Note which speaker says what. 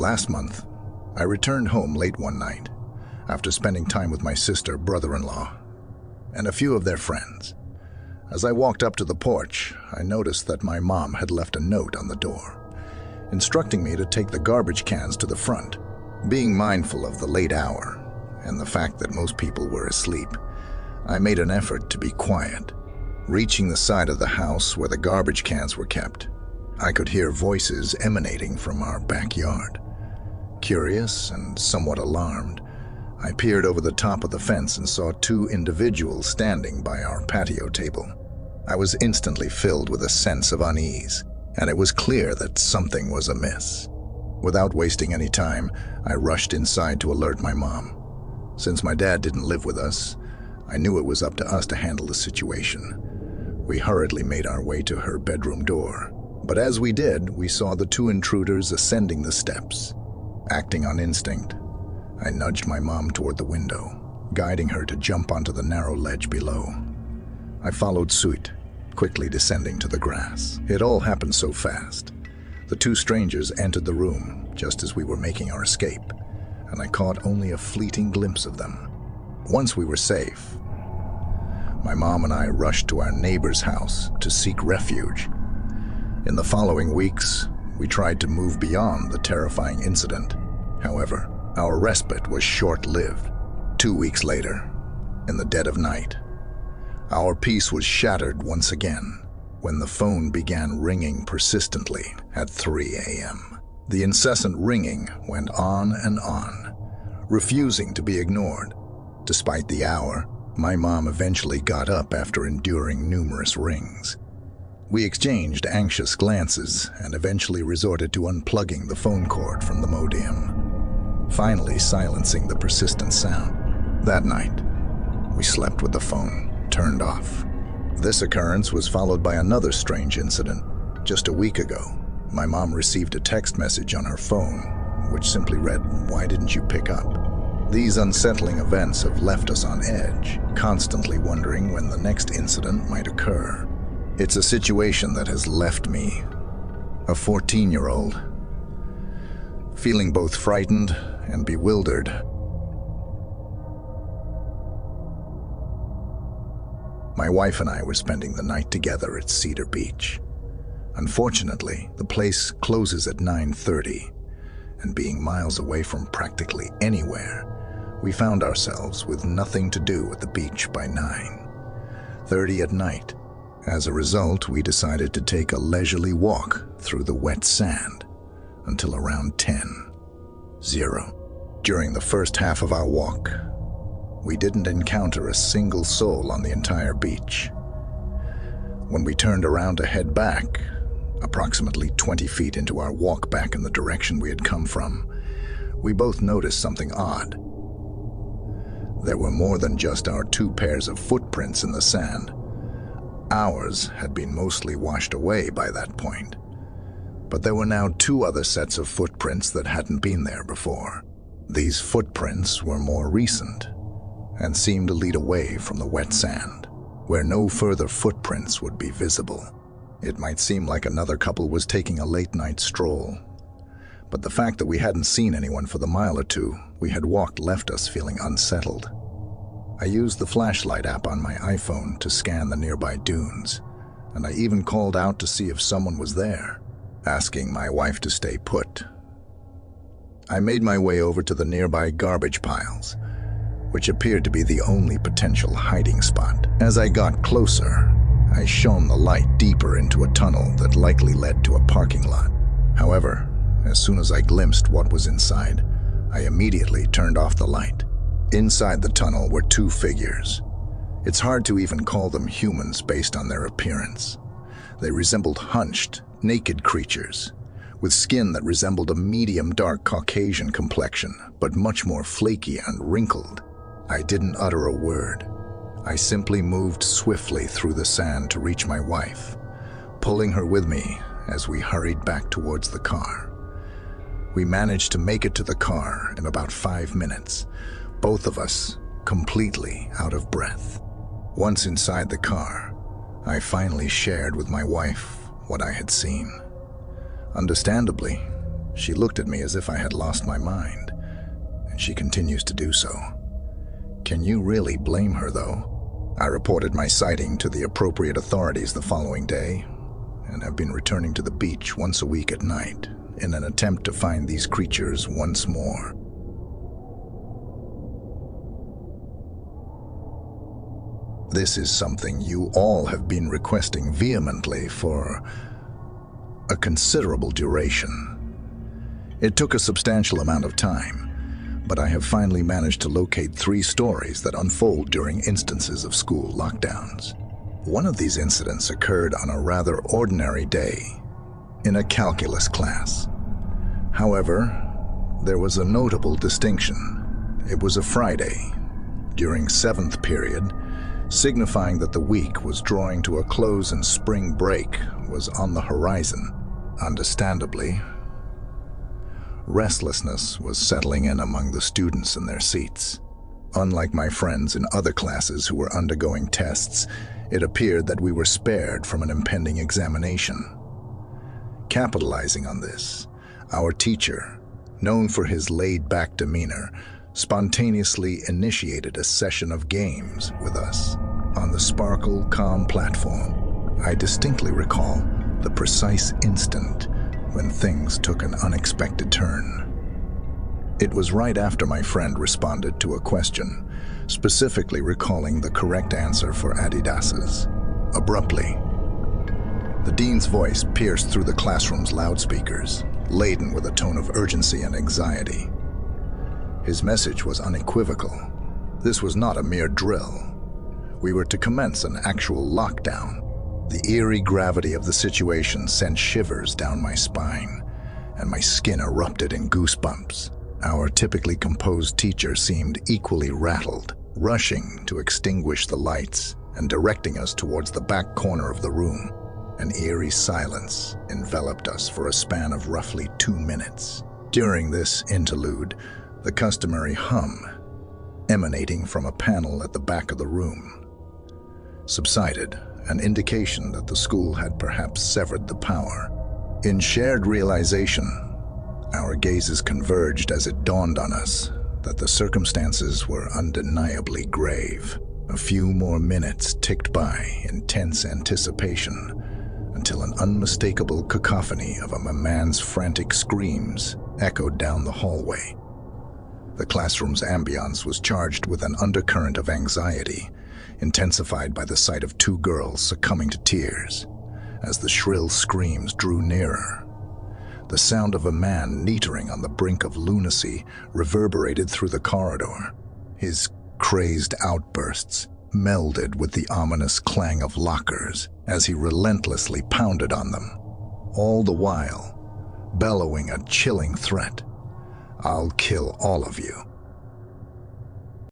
Speaker 1: Last month, I returned home late one night after spending time with my sister, brother-in-law, and a few of their friends. As I walked up to the porch, I noticed that my mom had left a note on the door, instructing me to take the garbage cans to the front. Being mindful of the late hour and the fact that most people were asleep, I made an effort to be quiet. Reaching the side of the house where the garbage cans were kept, I could hear voices emanating from our backyard. Curious and somewhat alarmed, I peered over the top of the fence and saw two individuals standing by our patio table. I was instantly filled with a sense of unease, and it was clear that something was amiss. Without wasting any time, I rushed inside to alert my mom. Since my dad didn't live with us, I knew it was up to us to handle the situation. We hurriedly made our way to her bedroom door, but as we did, we saw the two intruders ascending the steps. Acting on instinct, I nudged my mom toward the window, guiding her to jump onto the narrow ledge below. I followed suit, quickly descending to the grass. It all happened so fast. The two strangers entered the room just as we were making our escape, and I caught only a fleeting glimpse of them. Once we were safe, my mom and I rushed to our neighbor's house to seek refuge. In the following weeks, we tried to move beyond the terrifying incident. However, our respite was short-lived. 2 weeks later, in the dead of night, our peace was shattered once again when the phone began ringing persistently at 3 a.m. The incessant ringing went on and on, refusing to be ignored. Despite the hour, my mom eventually got up after enduring numerous rings. We exchanged anxious glances and eventually resorted to unplugging the phone cord from the modem, finally silencing the persistent sound. That night, we slept with the phone turned off. This occurrence was followed by another strange incident. Just a week ago, my mom received a text message on her phone, which simply read, "Why didn't you pick up?" These unsettling events have left us on edge, constantly wondering when the next incident might occur. It's a situation that has left me, a 14-year-old, feeling both frightened and bewildered. My wife and I were spending the night together at Cedar Beach. Unfortunately, the place closes at 9:30, and being miles away from practically anywhere, we found ourselves with nothing to do at the beach by 9:30 at night. As a result, we decided to take a leisurely walk through the wet sand until around 10:00. During the first half of our walk, we didn't encounter a single soul on the entire beach. When we turned around to head back, approximately 20 feet into our walk back in the direction we had come from, we both noticed something odd. There were more than just our two pairs of footprints in the sand. Ours had been mostly washed away by that point, but there were now two other sets of footprints that hadn't been there before. These footprints were more recent and seemed to lead away from the wet sand, where no further footprints would be visible. It might seem like another couple was taking a late-night stroll, but the fact that we hadn't seen anyone for the mile or two we had walked left us feeling unsettled. I used the flashlight app on my iPhone to scan the nearby dunes, and I even called out to see if someone was there, asking my wife to stay put. I made my way over to the nearby garbage piles, which appeared to be the only potential hiding spot. As I got closer, I shone the light deeper into a tunnel that likely led to a parking lot. However, as soon as I glimpsed what was inside, I immediately turned off the light. Inside the tunnel were two figures. It's hard to even call them humans based on their appearance. They resembled hunched, naked creatures, with skin that resembled a medium-dark Caucasian complexion, but much more flaky and wrinkled. I didn't utter a word. I simply moved swiftly through the sand to reach my wife, pulling her with me as we hurried back towards the car. We managed to make it to the car in about 5 minutes, both of us completely out of breath. Once inside the car, I finally shared with my wife what I had seen. Understandably, She looked at me as if I had lost my mind, and she continues to do so. Can you really blame her, though? I reported my sighting to the appropriate authorities the following day, and have been returning to the beach once a week at night in an attempt to find these creatures once more. This is something you all have been requesting vehemently for a considerable duration. It took a substantial amount of time, but I have finally managed to locate 3 stories that unfold during instances of school lockdowns. One of these incidents occurred on a rather ordinary day in a calculus class. However, there was a notable distinction. It was a Friday, during 7th period, signifying that the week was drawing to a close and spring break was on the horizon. Understandably, restlessness was settling in among the students in their seats. Unlike my friends in other classes who were undergoing tests, it appeared that we were spared from an impending examination. Capitalizing on this, our teacher, known for his laid-back demeanor, spontaneously initiated a session of games with us on the Sparkle Calm platform. I distinctly recall the precise instant when things took an unexpected turn. It was right after my friend responded to a question, specifically recalling the correct answer for Adidas's. Abruptly, the dean's voice pierced through the classroom's loudspeakers, laden with a tone of urgency and anxiety. His message was unequivocal. This was not a mere drill. We were to commence an actual lockdown. The eerie gravity of the situation sent shivers down my spine, and my skin erupted in goosebumps. Our typically composed teacher seemed equally rattled, rushing to extinguish the lights and directing us towards the back corner of the room. An eerie silence enveloped us for a span of roughly 2 minutes. During this interlude, the customary hum, emanating from a panel at the back of the room, subsided, an indication that the school had perhaps severed the power. In shared realization, our gazes converged as it dawned on us that the circumstances were undeniably grave. A few more minutes ticked by in tense anticipation until an unmistakable cacophony of a man's frantic screams echoed down the hallway. The classroom's ambience was charged with an undercurrent of anxiety, intensified by the sight of 2 girls succumbing to tears as the shrill screams drew nearer. The sound of a man teetering on the brink of lunacy reverberated through the corridor. His crazed outbursts melded with the ominous clang of lockers as he relentlessly pounded on them, all the while bellowing a chilling threat. "I'll kill all of you."